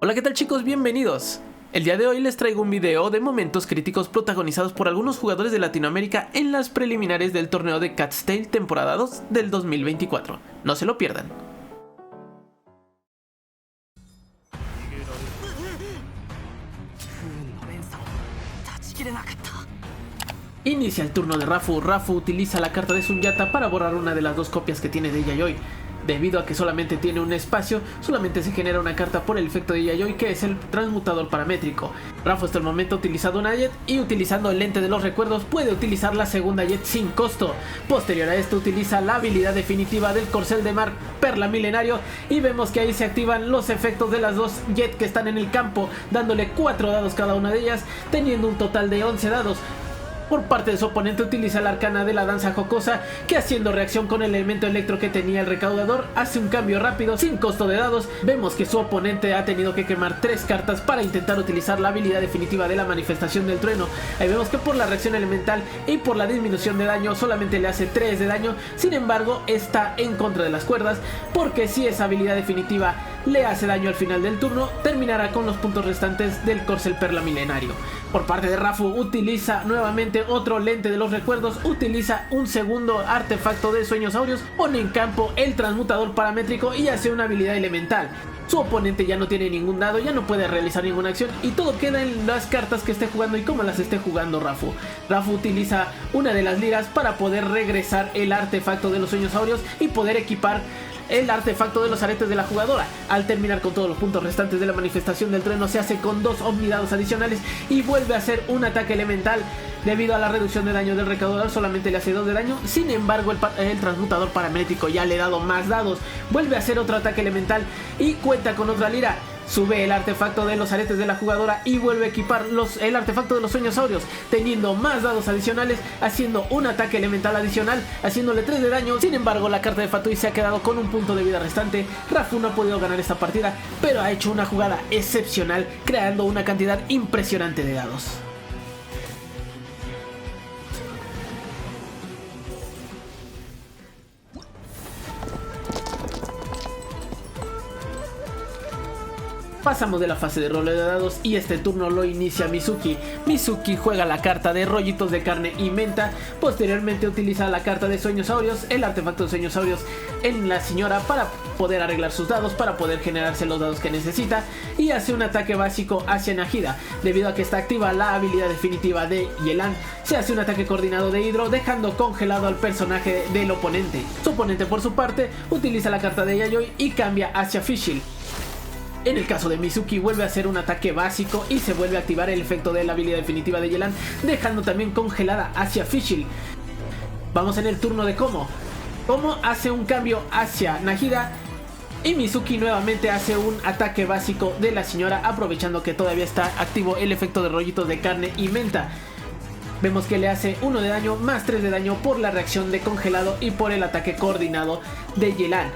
Hola, ¿qué tal chicos? Bienvenidos. El día de hoy les traigo un video de momentos críticos protagonizados por algunos jugadores de Latinoamérica en las preliminares del torneo de Cat's Tale temporada 2 del 2024. No se lo pierdan. Inicia el turno de Rafu. Rafu utiliza la carta de Sunyata para borrar una de las dos copias que tiene de Yayoi. Debido a que solamente tiene un espacio, solamente se genera una carta por el efecto de Yayoi, que es el transmutador paramétrico. Rafu hasta el momento ha utilizado una Jet y utilizando el lente de los recuerdos puede utilizar la segunda Jet sin costo. Posterior a esto utiliza la habilidad definitiva del corcel de mar Perla Milenario y vemos que ahí se activan los efectos de las dos Jet que están en el campo, dándole 4 dados cada una de ellas, teniendo un total de 11 dados. Por parte de su oponente utiliza la arcana de la danza jocosa, que haciendo reacción con el elemento electro que tenía el recaudador, hace un cambio rápido sin costo de dados. Vemos que su oponente ha tenido que quemar 3 cartas para intentar utilizar la habilidad definitiva de la manifestación del trueno. Ahí vemos que por la reacción elemental y por la disminución de daño solamente le hace 3 de daño. Sin embargo, está en contra de las cuerdas, porque si esa habilidad definitiva le hace daño al final del turno, terminará con los puntos restantes del corcel Perla Milenario. Por parte de Rafu utiliza nuevamente otro lente de los recuerdos, utiliza un segundo artefacto de sueños áureos, pone en campo el transmutador paramétrico y hace una habilidad elemental. Su oponente ya no tiene ningún dado, ya no puede realizar ninguna acción y todo queda en las cartas que esté jugando y cómo las esté jugando Rafu. Rafu utiliza una de las liras para poder regresar el artefacto de los sueños áureos y poder equipar el artefacto de los aretes de la jugadora. Al terminar con todos los puntos restantes de la manifestación del trueno, se hace con 2 omnidados adicionales y vuelve a hacer un ataque elemental. Debido a la reducción de daño del recaudador solamente le hace 2 de daño. Sin embargo, el transmutador paramétrico ya le ha dado más dados. Vuelve a hacer otro ataque elemental y cuenta con otra lira. Sube el artefacto de los aretes de la jugadora y vuelve a equipar el artefacto de los sueños áureos, teniendo más dados adicionales, haciendo un ataque elemental adicional, haciéndole 3 de daño. Sin embargo, la carta de Fatui se ha quedado con un punto de vida restante. Rafu no ha podido ganar esta partida, pero ha hecho una jugada excepcional, creando una cantidad impresionante de dados. Pasamos de la fase de roleo de dados y este turno lo inicia Mizuki. Mizuki juega la carta de rollitos de carne y menta. Posteriormente utiliza la carta de sueños áureos, el artefacto de sueños áureos en la señora para poder arreglar sus dados, para poder generarse los dados que necesita, y hace un ataque básico hacia Nahida. Debido a que está activa la habilidad definitiva de Yelan, se hace un ataque coordinado de Hidro, dejando congelado al personaje del oponente. Su oponente, por su parte, utiliza la carta de Yayoi y cambia hacia Fischl. En el caso de Mizuki, vuelve a hacer un ataque básico y se vuelve a activar el efecto de la habilidad definitiva de Yelan, dejando también congelada hacia Fischl. Vamos en el turno de Como. Como hace un cambio hacia Nahida y Mizuki nuevamente hace un ataque básico de la señora, aprovechando que todavía está activo el efecto de rollitos de carne y menta. Vemos que le hace 1 de daño más 3 de daño por la reacción de congelado y por el ataque coordinado de Yelan.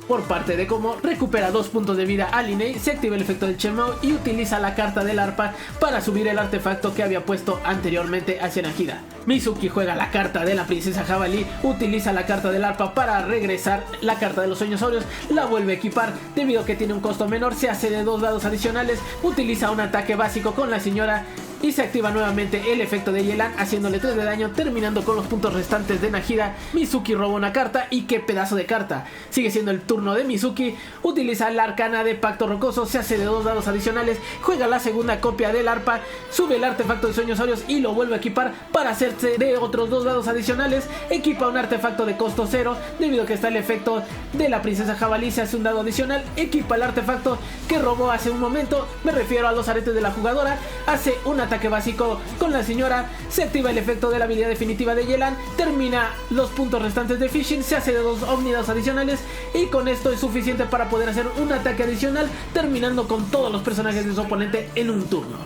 Por parte de Como, recupera 2 puntos de vida a Linei, se activa el efecto del Shenmue y utiliza la carta del arpa para subir el artefacto que había puesto anteriormente hacia Nahida. Mizuki juega la carta de la princesa jabalí, utiliza la carta del arpa para regresar la carta de los sueños áureos, la vuelve a equipar. Debido a que tiene un costo menor, se hace de 2 dados adicionales, utiliza un ataque básico con la señora y se activa nuevamente el efecto de Yelan, haciéndole 3 de daño, terminando con los puntos restantes de Nahida. Mizuki roba una carta y qué pedazo de carta. Sigue siendo el turno de Mizuki, utiliza la arcana de Pacto Rocoso, se hace de 2 dados adicionales, juega la segunda copia del arpa, sube el artefacto de sueños áureos y lo vuelve a equipar para hacerse de otros 2 dados adicionales, equipa un artefacto de costo 0, debido a que está el efecto de la princesa jabalí, se hace un dado adicional, equipa el artefacto que robó hace un momento, me refiero a los aretes de la jugadora, hace un ataque básico con la señora, se activa el efecto de la habilidad definitiva de Yelan, termina los puntos restantes de Fischl, se hace de 2 omnidados adicionales y con esto es suficiente para poder hacer un ataque adicional, terminando con todos los personajes de su oponente en un turno.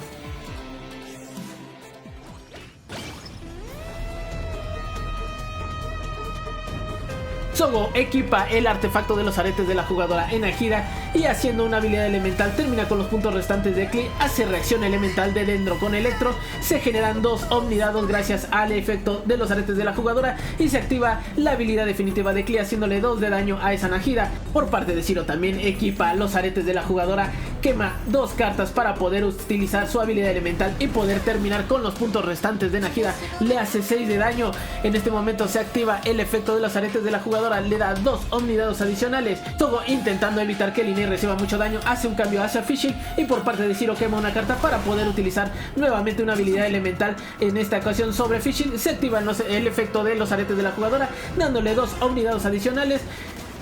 Sogo equipa el artefacto de los aretes de la jugadora en Nahida y haciendo una habilidad elemental termina con los puntos restantes de Klee, hace reacción elemental de Dendro con Electro, se generan 2 omnidados gracias al efecto de los aretes de la jugadora y se activa la habilidad definitiva de Klee haciéndole 2 de daño a esa Nahida. Por parte de Shiro también equipa los aretes de la jugadora quema 2 cartas para poder utilizar su habilidad elemental y poder terminar con los puntos restantes de Nahida. Le hace 6 de daño. En este momento se activa el efecto de los aretes de la jugadora, le da 2 omnidados adicionales. Togo, intentando evitar que Linei reciba mucho daño, hace un cambio hacia Fishing y por parte de Zero quema una carta para poder utilizar nuevamente una habilidad elemental. En esta ocasión sobre Fishing se activa el efecto de los aretes de la jugadora, dándole 2 omnidados adicionales.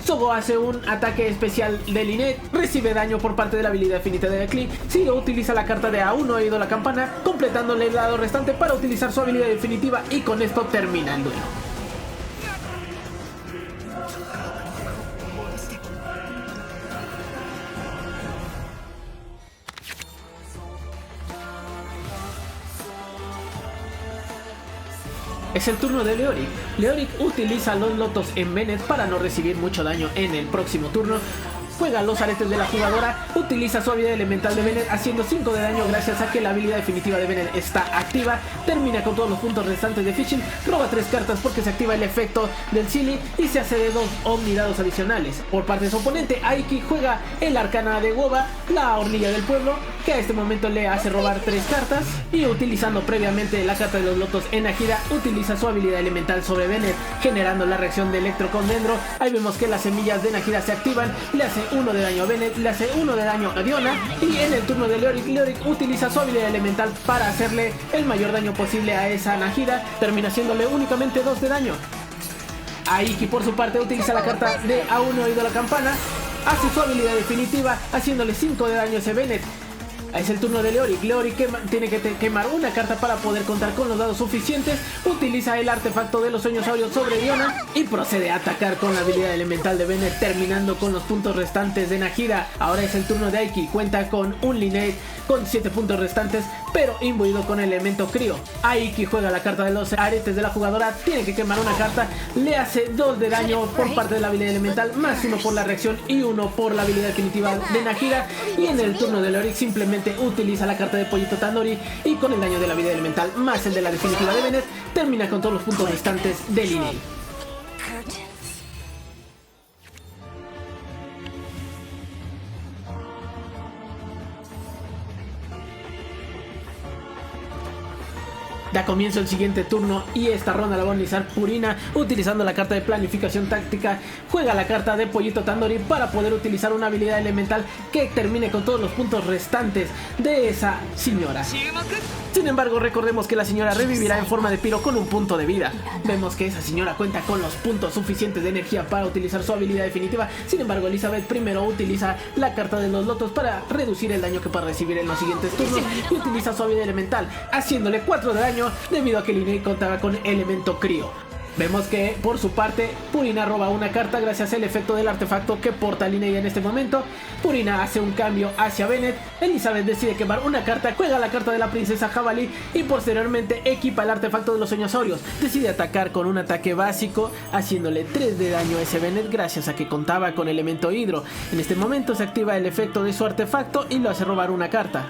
Sogo hace un ataque especial de Linei, recibe daño por parte de la habilidad finita de Klee. Zero utiliza la carta de Aún no ha oído la campana, completándole el lado restante para utilizar su habilidad definitiva y con esto termina el duelo. Es el turno de Leoric. Leoric utiliza los lotos en Bennett para no recibir mucho daño en el próximo turno. Juega los aretes de la jugadora, utiliza su habilidad elemental de Bennett haciendo 5 de daño gracias a que la habilidad definitiva de Bennett está activa. Termina con todos los puntos restantes de Fishing, roba 3 cartas porque se activa el efecto del Silly y se hace de 2 omnidados adicionales. Por parte de su oponente, Aiki juega el arcana de Woba, la hornilla del pueblo, que a este momento le hace robar 3 cartas y utilizando previamente la carta de los lotos en Nahida, utiliza su habilidad elemental sobre Bennett, generando la reacción de Electro con Dendro. Ahí vemos que las semillas de Nahida se activan, le hace 1 de daño a Bennett, le hace 1 de daño a Diona y en el turno de Leoric utiliza su habilidad elemental para hacerle el mayor daño posible a esa Nahida, termina haciéndole únicamente 2 de daño. Aiki por su parte utiliza la carta de Aún no ha oído la campana, hace su habilidad definitiva haciéndole 5 de daño a ese Bennett. Es el turno de Leoric. Leoric tiene que quemar una carta para poder contar con los dados suficientes. Utiliza el artefacto de los sueños áureos sobre Diona y procede a atacar con la habilidad elemental de Bennett, terminando con los puntos restantes de Nahida. Ahora es el turno de Aiki. Cuenta con un Linei con 7 puntos restantes, pero imbuido con el elemento Crío. Aiki juega la carta de los aretes de la jugadora, tiene que quemar una carta, le hace 2 de daño por parte de la habilidad elemental, más 1 por la reacción y 1 por la habilidad definitiva de Nahida. Y en el turno de Leoric simplemente utiliza la carta de Pollito Tandoori y con el daño de la habilidad elemental más el de la definitiva de Bennett, termina con todos los puntos restantes de Linei. Da comienzo el siguiente turno y esta ronda la va a realizar Purina utilizando la carta de planificación táctica. Juega la carta de Pollito Tandoori para poder utilizar una habilidad elemental que termine con todos los puntos restantes de esa señora. Sin embargo, recordemos que la señora revivirá en forma de piro con un punto de vida. Vemos que esa señora cuenta con los puntos suficientes de energía para utilizar su habilidad definitiva. Sin embargo, Elizabeth primero utiliza la carta de los lotos para reducir el daño que pueda recibir en los siguientes turnos y utiliza su habilidad elemental, haciéndole 4 de daño debido a que Linei contaba con elemento Crío. Vemos que por su parte Purina roba una carta gracias al efecto del artefacto que porta Linei en este momento. Purina hace un cambio hacia Bennett. Elizabeth decide quemar una carta, juega la carta de la princesa jabalí y posteriormente equipa el artefacto de los sueños áureos. Decide atacar con un ataque básico haciéndole 3 de daño a ese Bennett gracias a que contaba con elemento hidro. En este momento se activa el efecto de su artefacto y lo hace robar una carta.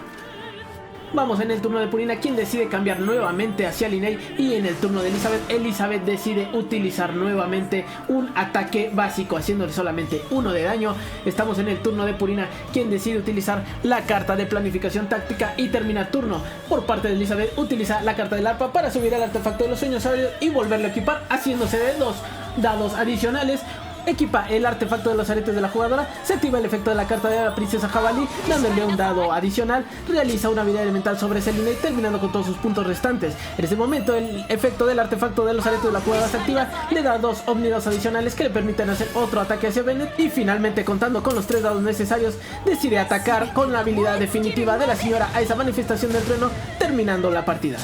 Vamos en el turno de Purina, quien decide cambiar nuevamente hacia Linei, y en el turno de Elizabeth decide utilizar nuevamente un ataque básico haciéndole solamente 1 de daño. Estamos en el turno de Purina, quien decide utilizar la carta de planificación táctica y termina turno. Por parte de Elizabeth utiliza la carta del arpa para subir el artefacto de los sueños áureos y volverlo a equipar haciéndose de 2 dados adicionales. Equipa el artefacto de los aretes de la jugadora, se activa el efecto de la carta de la princesa jabalí, dándole un dado adicional, realiza una habilidad elemental sobre ese Linei, terminando con todos sus puntos restantes. En ese momento el efecto del artefacto de los aretes de la jugadora se activa, le da 2 omnidados adicionales que le permiten hacer otro ataque hacia Bennett y finalmente, contando con los 3 dados necesarios, decide atacar con la habilidad definitiva de la señora a esa manifestación del trueno, terminando la partida.